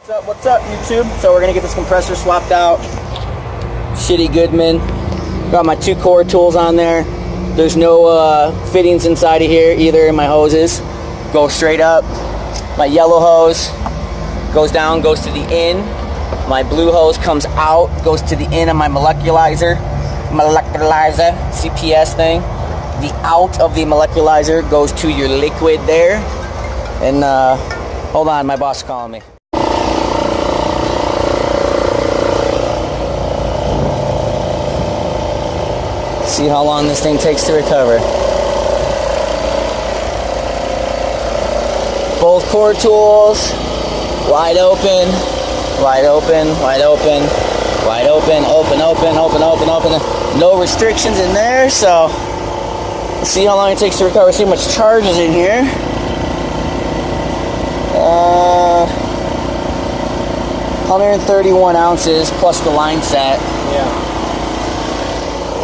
What's up, YouTube? So we're gonna get this compressor swapped out. Shitty Goodman. Got my 2 core tools on there. There's no fittings inside of here either in my hoses. Go straight up. My yellow hose goes down, goes to the in. My blue hose comes out, goes to the in of my moleculizer CPS thing. The out of the moleculizer goes to your liquid there. And hold on, my boss is calling me. See how long this thing takes to recover. Both core tools, wide open, wide open, wide open, wide open, open, open, open, open, open. No restrictions in there, so let's see how long it takes to recover. See how much charge is in here. 131 ounces plus the line set. Yeah.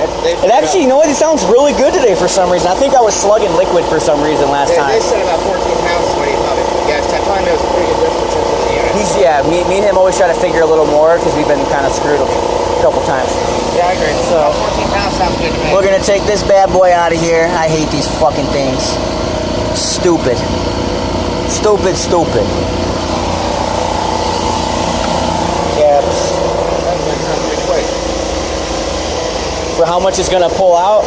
It actually, you know what? It sounds really good today for some reason. I think I was slugging liquid for some reason last time. They said about 14 pounds is what he thought it would get. I told him it was a pretty good difference in the units. Yeah, me and him always try to figure a little more because we've been kind of screwed a couple times. Yeah, I agree. So 14 pounds sounds good to me. We're gonna take this bad boy out of here. I hate these fucking things. Stupid. Stupid, stupid. Caps. Pretty quick. For how much it's gonna pull out,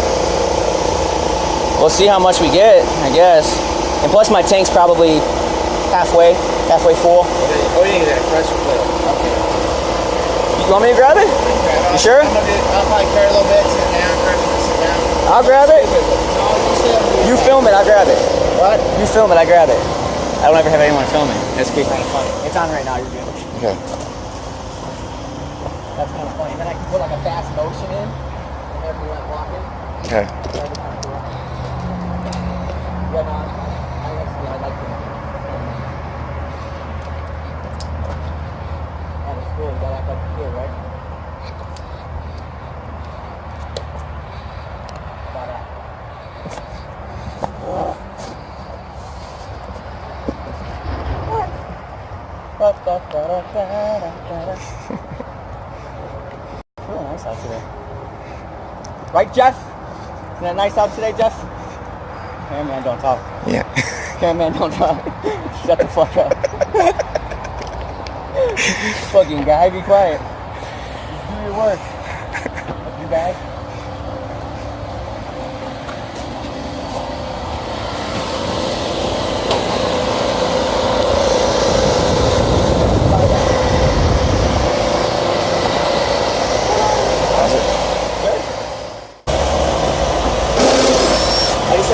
we'll see how much we get, I guess. And plus my tank's probably halfway full. Oh, you need that pressure plate. Okay. You want me to grab it? You sure? I'll probably carry a little bit, sit down, sit down. I'll grab it. No, You film it, I'll grab it. What? You film it, I grab it. I don't ever have anyone filming. That's kind of funny. It's on right now, you're good. Okay. That's kind of funny. And then I can put like a fast motion in. Okay. Yeah, no, I like it. Oh, it's cool. You got that up here, right? Really nice out today. Right, Jeff? Isn't that nice out today, Jeff? Cameraman, don't talk. Yeah. Cameraman, don't talk. Shut the fuck up. Fucking guy, be quiet. Just do your work. You guys.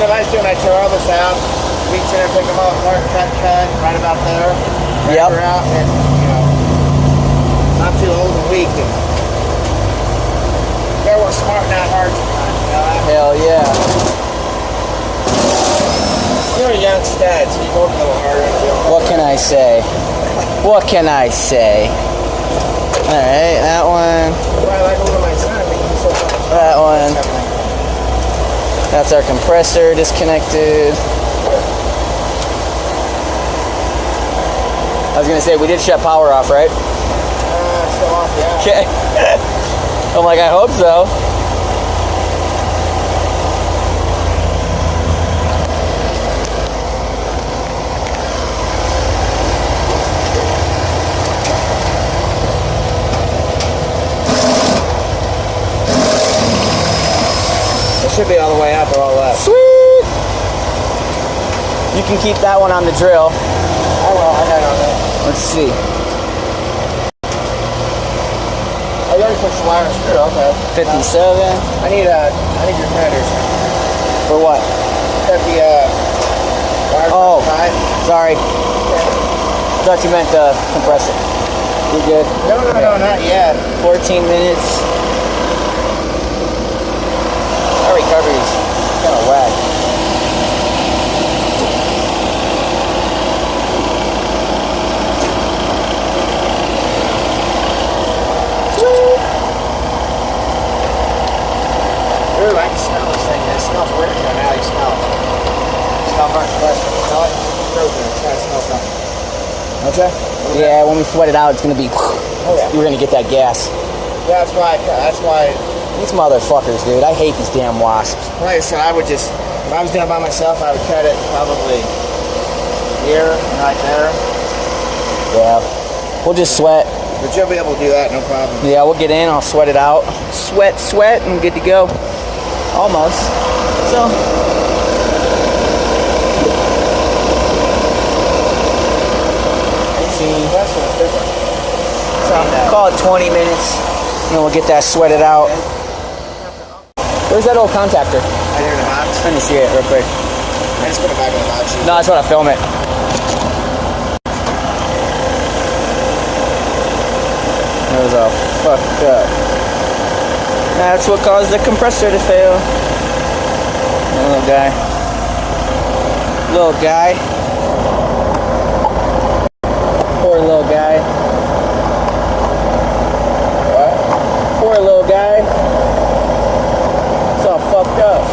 If I was doing, I tear all this out, reach in and pick them all apart, cut, right about there. Yep. Out, and, you know, not too old and weak. And you gotta work smart, not hard sometimes, you know that? Hell yeah. You're a young stud, so you go a little harder. What can I say? What can I say? Alright, that one. Well, I like a little my son, but he's so much. That one. That's our compressor disconnected. I was gonna say, we did shut power off, right? Still off, yeah. Okay. I'm like, I hope so. Should be all the way up or all up. Sweet! You can keep that one on the drill. I will, I got it on there. Let's see. Oh, you already pushed the wire and screw, okay. 57. I need your headers. For what? Got the wire Oh, tied. sorry. Thought you meant the compressor. You good? No, not yet. 14 minutes. Our recovery's kind of whack. Ooh, I can smell this thing. It smells weird right now. You smell it. Smell burnt flesh. Smell it? Frozen. Try to smell something. Okay. A Yeah, when we sweat it out, it's gonna be. We're gonna get that gas. Yeah, that's why. These motherfuckers, dude. I hate these damn wasps. Like I said, I would just, if I was doing it by myself, I would cut it probably here, right there. Yeah. We'll just sweat. But you'll be able to do that, no problem. Yeah, we'll get in. I'll sweat it out. Sweat, and good to go. Almost. So. So call it 20 minutes, and then we'll get that sweated out. Where's that old contactor? Right here in the box. Let me see it real quick. I just put it back in the box. No, that's what I film it. It was all fucked up. That's what caused the compressor to fail. Little guy. Little guy. Poor little guy. What? Poor little guy. It's all fucked up.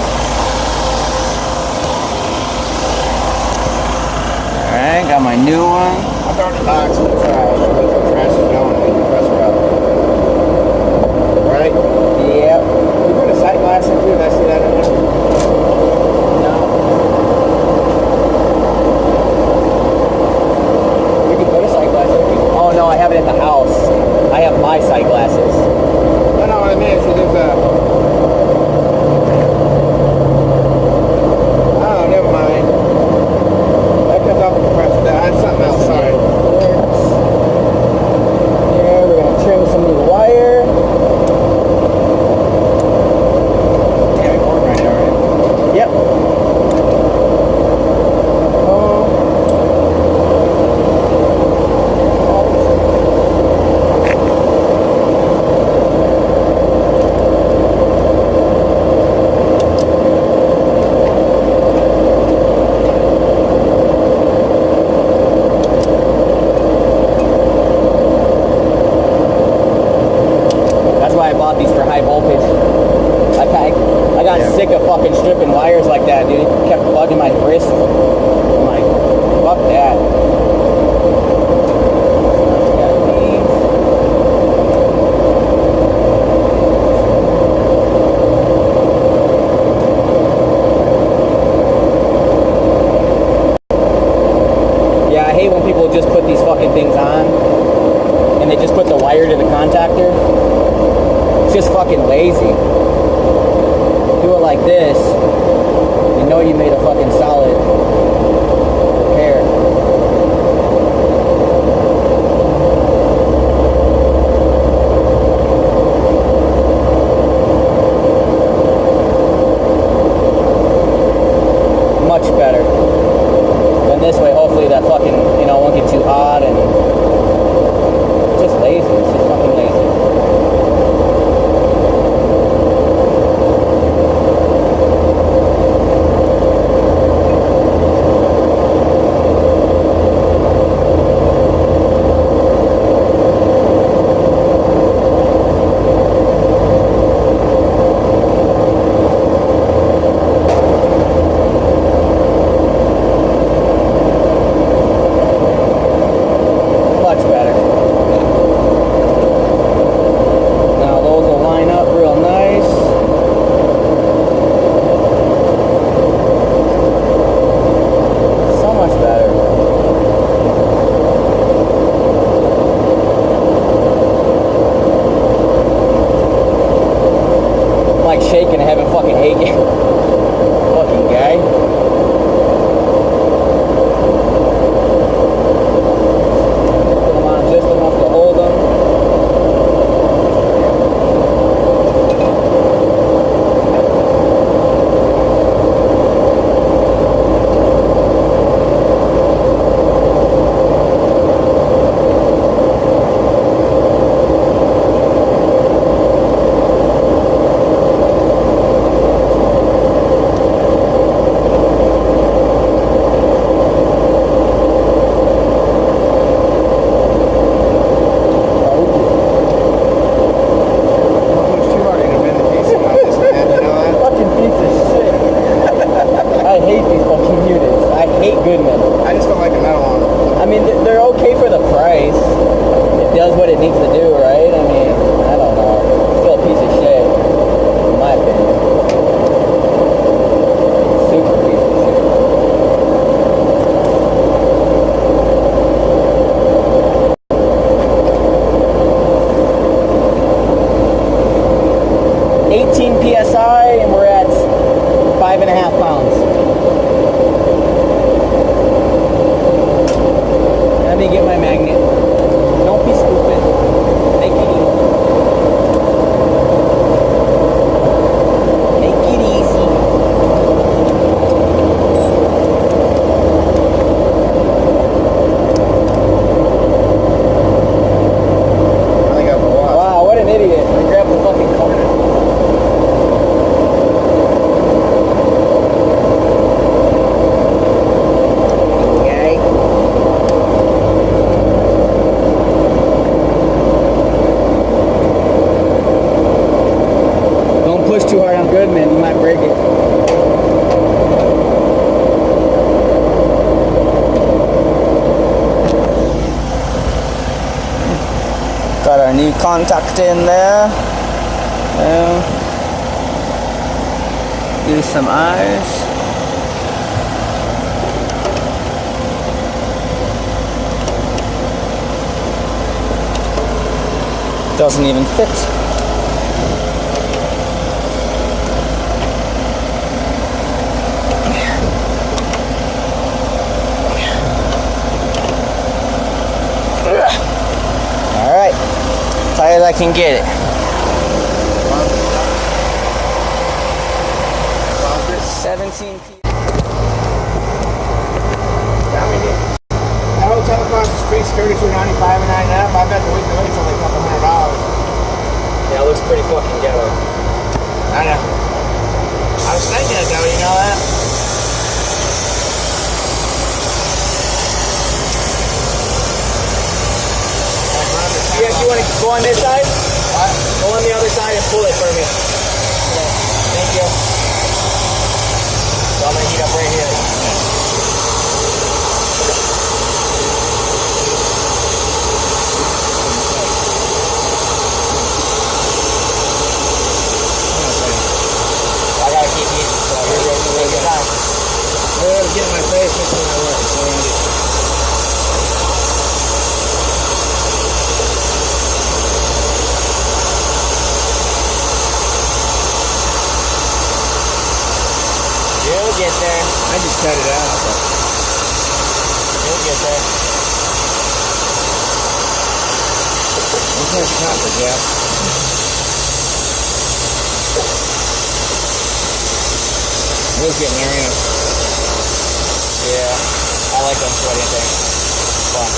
Alright, got my new one. I'll throw it in the box and try. Put some trash is going and the compressor up. Right? Yep. You put a sight glass in too. Did I see that in there? No. We can put a sight glass in. Oh no, I have it at the house. I have my sight glasses. No, what I mean is you leave the... Oh, never mind. That comes off the compressor. That's something else, sorry. Yeah, we're gonna trim some of the wire. Yeah, it's working right now, right? Yep. That's why I bought these for high voltage. I got sick of fucking stripping wires like that, dude. It kept bugging my wrist. I'm like, fuck that. Got these. Yeah, I hate when people just put these fucking things on and they just put the wire to the contactor. It's just fucking lazy. Do it like this, you know you made a fucking solid repair. Much better. Then this way, hopefully that fucking, won't get too hot and it's just lazy. It's just fucking lazy. does what it needs to do, right? I mean, I don't know. It's still a piece of shit, in my opinion. Super piece of shit. PSI and we're at 5.5 pounds. Let me get my magnet. Don't be stupid. Take it easy. Take it easy. I think I'm a lot. Wow, what an idiot. I grabbed the fucking corner. Too hard on Goodman, you might break it. Got our new contact in there. Do some eyes. Doesn't even fit. Alright, tight as I can get it. 17 p. That hotel across the street's $32.95 a night now. I bet the weekly rate's only a couple $100. Yeah, it looks pretty fucking ghetto. I know. I was thinking it though, you know that? Yeah, you want to go on this side? What? Go on the other side and pull it for me. Yeah. Thank you. So I'm going to heat up right here. I got to keep heating, so you're ready to take your time. I'm going to get in my face next time I work. So I'm gonna get... You'll get there. I just cut it out. But... You'll get there. What's that copper, Jeff? We'll get there, yeah. Yeah, I like unsweaty things. Fun.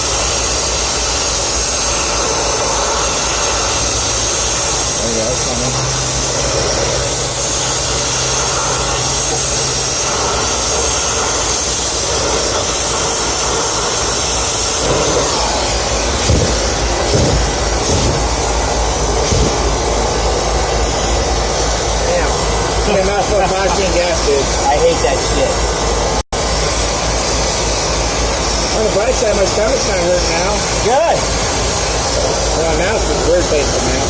There you go, it's coming. Damn. Not for oxygen gas, dude. I hate that shit. On the bright side, my stomach's not hurting now. Good. Well, now it's just weird tasting now.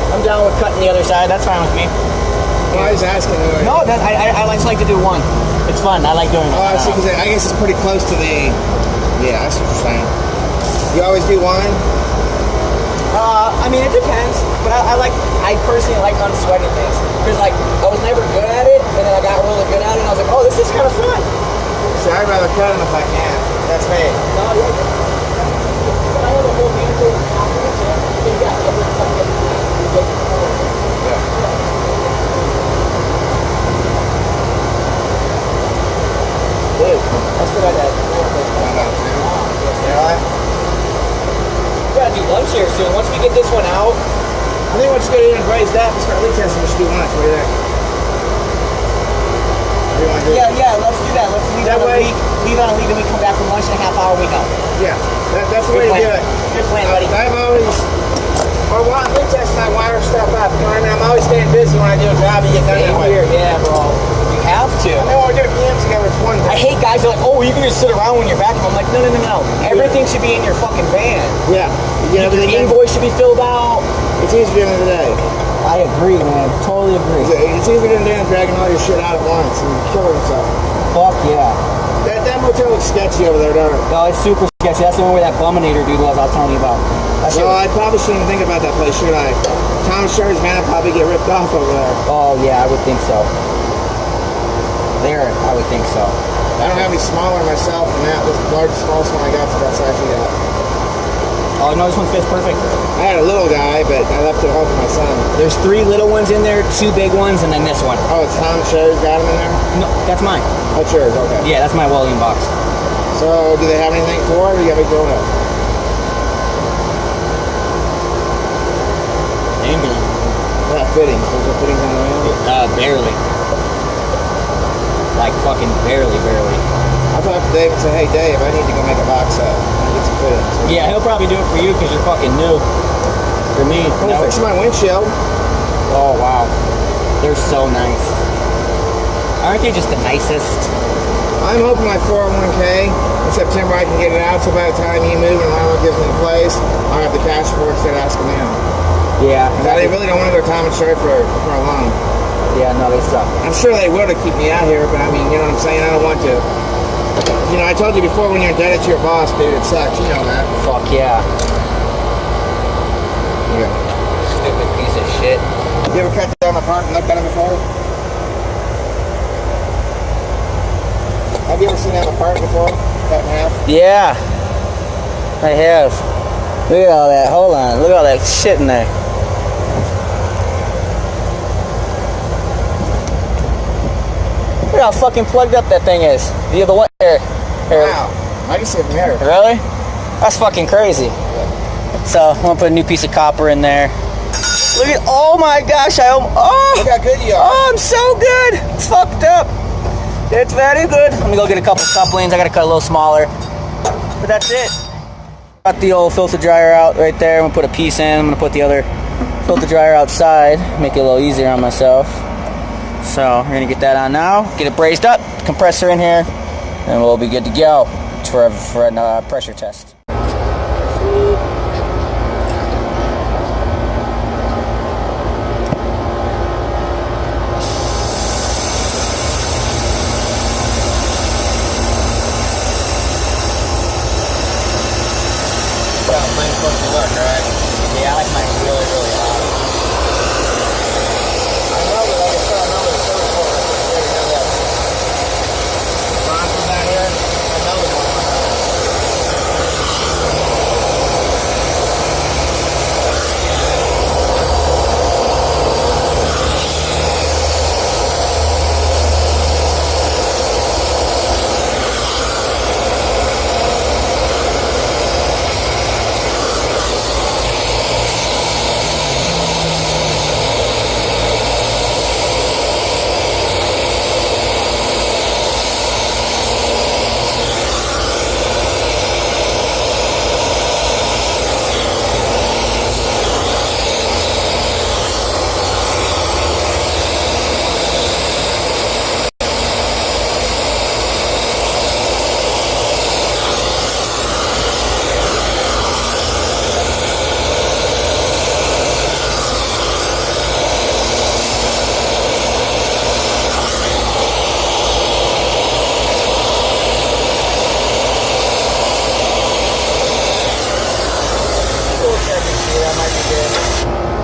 I'm down with cutting the other side. That's fine with me. Well, I was asking. No, that, I just like to do one. It's fun. I like doing it. Oh, I see, because I guess it's pretty close to the... Yeah, that's what you're saying. You always do one? I mean, it depends. But I personally like unsweating things. Because, like, I was never good at it, and then I got really good at it, and I was like, oh, this is kind of fun. See, I'd rather cut them if I can. That's me. No, yeah. But I have a whole handful of confidence, yeah. Dude, that's what I did. You know what? We gotta do lunch here soon. Once we get this one out, I think once you get it in and braise that and start leak testing, we should do lunch. What do you think? What do you want to do? yeah, let's do that. Let's leave That on a way- week. Leave on a week, and we come back from lunch in a half hour. We know. Yeah, that's the Good way to plan. do it. Good plan, buddy. I've always Or while I'm testing, I wire stuff up. You know what I mean? I'm always staying busy when I do a job and get done that way. Yeah, bro. You have to. I mean, when we do PMs together, it's one thing. I hate guys who are like, oh, you can just sit around when you're vacuuming. I'm like, no. Everything should be in your fucking van. Yeah. You get everything Your invoice should be filled out. It's easier at the end of the day. I agree, man. Totally agree. It's easier than dragging all your shit out at once and killing yourself. Fuck yeah. That motel looks sketchy over there, don't it? No, it's super sketchy. That's the one where that Buminator dude was I was telling you about. So I probably shouldn't think about that place, should I? Tom Sherry's van will probably get ripped off over there. Oh, yeah, I would think so. There, I would think so. I don't have any smaller myself than that. This smallest one I got is about size of that. Oh, no, this one fits perfect. I had a little guy, but I left it all for my son. There's 3 little ones in there, 2 big ones, and then this one. Oh, it's Tom Sherry's got them in there? No, that's mine. That's yours, okay. Yeah, that's my welding box. So, do they have anything for it, or you got me going up? Ambulance. What about fittings? There's no fittings on the van? Barely. Like fucking barely. I'll talk to Dave and say, hey Dave, I need to go make a box set. I get some fittings. Yeah, he'll probably do it for you because you're fucking new. For me, I'm gonna fix my windshield. Oh wow, they're so nice. Aren't they just the nicest? I'm hoping my 401k in September I can get it out, so by the time you move and Lionel gives me the place, I'll have the cash for it instead of asking him. Yeah. I really don't want to go to Tom and Sherry for a loan. Yeah, no, they suck. I'm sure they will to keep me out here, but I mean, you know what I'm saying? I don't want to. You know, I told you before, when you're indebted to your boss, dude, it sucks. You know that. Fuck yeah. Yeah. Stupid piece of shit. You ever cut down the part and looked at it before? Have you ever seen that part before? Cut in half? Yeah, I have. Look at all that. Hold on. Look at all that shit in there. Look how fucking plugged up that thing is. The other one here. Wow. I can see it from here. Really? That's fucking crazy. So I'm gonna put a new piece of copper in there. Look at, oh my gosh, Look how good you are. Oh, I'm so good. It's fucked up. It's very good. Let me go get a couple couplings. I gotta cut a little smaller. But that's it. Got the old filter dryer out right there. I'm gonna put a piece in. I'm gonna put the other filter dryer outside. Make it a little easier on myself. So we're gonna get that on now. Get it brazed up. Compressor in here. And we'll be good to go for a pressure test. Mine's supposed to look, right? Yeah, I like mine really, really hot. I know that I can tell. I know that the first one is good. You know that. Bronze was down here. I know the one.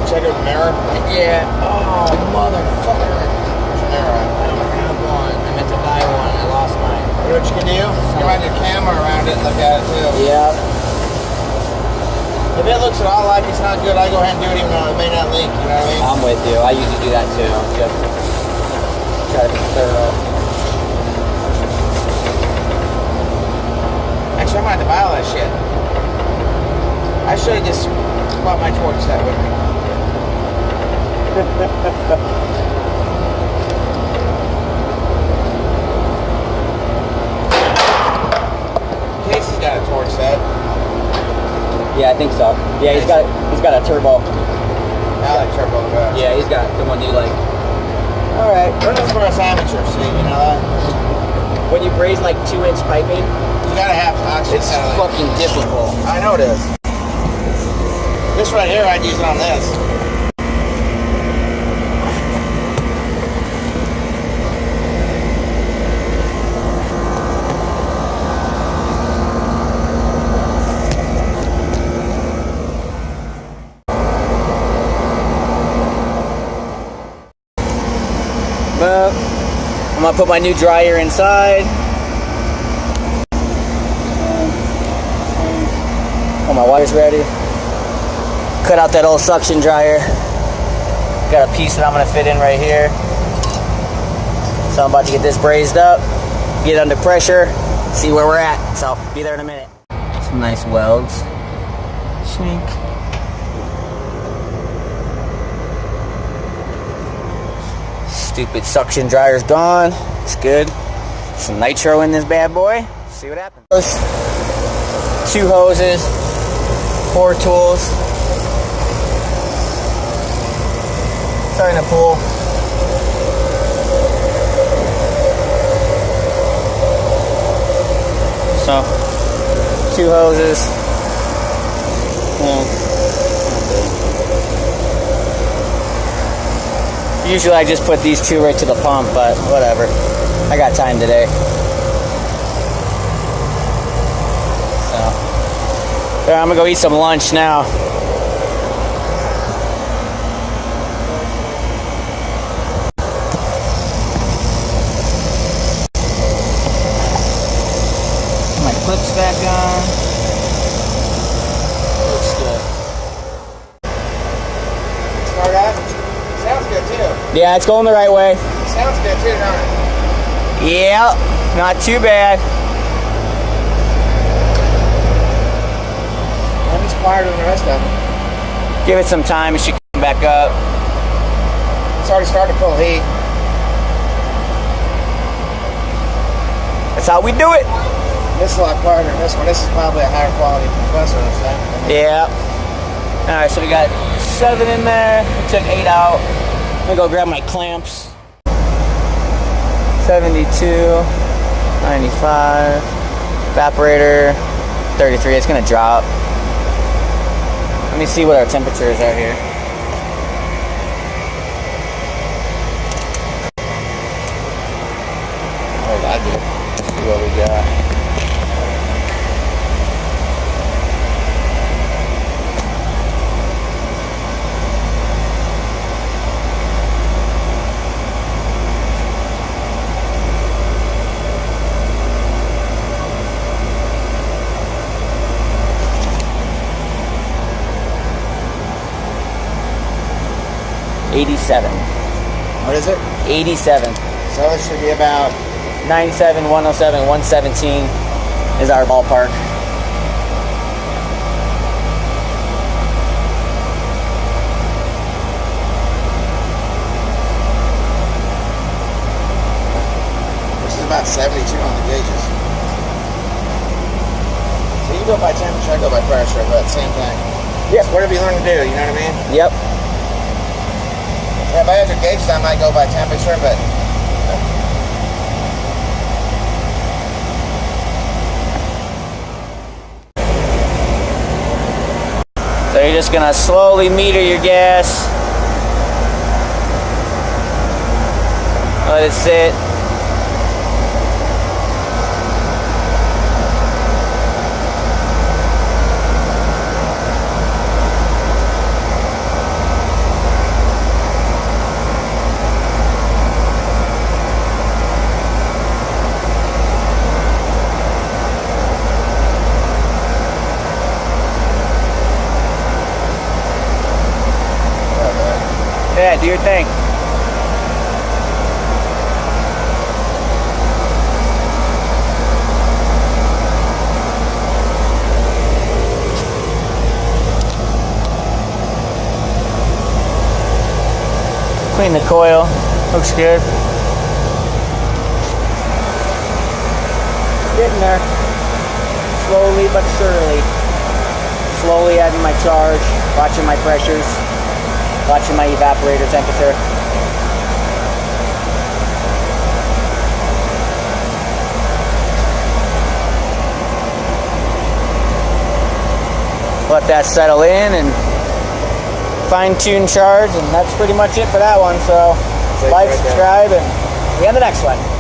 Check out the mirror. Yeah. Oh, motherfucker. There's a mirror. I don't have one. I meant to buy one. I lost mine. You know what you can do? You run your camera around it and look at it too. Yeah. If it looks at all like it's not good, I go ahead and do it even though it may not leak. You know what I mean? I'm with you. I usually do that too. Just try to be thorough. Actually, I'm gonna have to buy all that shit. I should have just bought my torch set with me. Casey's got a torch set. Yeah, I think so. Yeah, he's got a turbo. I like turbo best. Yeah, he's got the one you like. All right. We're just for us amateurs, see, you know that? When you braze like 2-inch piping, You gotta have oxygen. it's fucking difficult. I know it is. This right here, I'd use it on this. I'm gonna put my new dryer inside. Oh, my wire's ready. Cut out that old suction dryer. Got a piece that I'm gonna fit in right here. So I'm about to get this brazed up, get under pressure, see where we're at. So I'll be there in a minute. Some nice welds. Sneak. Stupid suction dryer's gone. It's good. Some nitro in this bad boy. See what happens. 2 hoses, 4 tools. Starting to pull. So, 2 hoses. Usually I just put these 2 right to the pump, but whatever. I got time today. So, there, I'm gonna go eat some lunch now. My clips back on. Looks good. Start up. Sounds good too. Yeah, it's going the right way. Sounds good too, don't it? Yeah, not too bad. I'm just quieter than the rest of them. Give it some time, it should come back up. It's already starting to pull heat. That's how we do it. This is a lot quieter than this one. This is probably a higher quality compressor or something. Yeah. Alright, so we got 7 in there. We took 8 out. I'm gonna go grab my clamps. 72, 95, evaporator, 33. It's gonna drop. Let me see what our temperatures are here. Oh, I do. Let's see what we got. What is it? 87. So it should be about 97, 107, 117 is our ballpark. Which is about 72 on the gauges. So you go by temperature, I go by pressure, but same thing. Yep. Whatever you learn to do, you know what I mean? Yep. Yeah, if I had your gauges, I might go by temperature, but So you're just gonna slowly meter your gas. Let it sit. Yeah, do your thing. Clean the coil. Looks good. Getting there. Slowly but surely. slowly adding my charge, watching my pressures, watching my evaporator temperature. Let that settle in and fine-tune charge, and that's pretty much it for that one. So like, subscribe, and see you on the next one.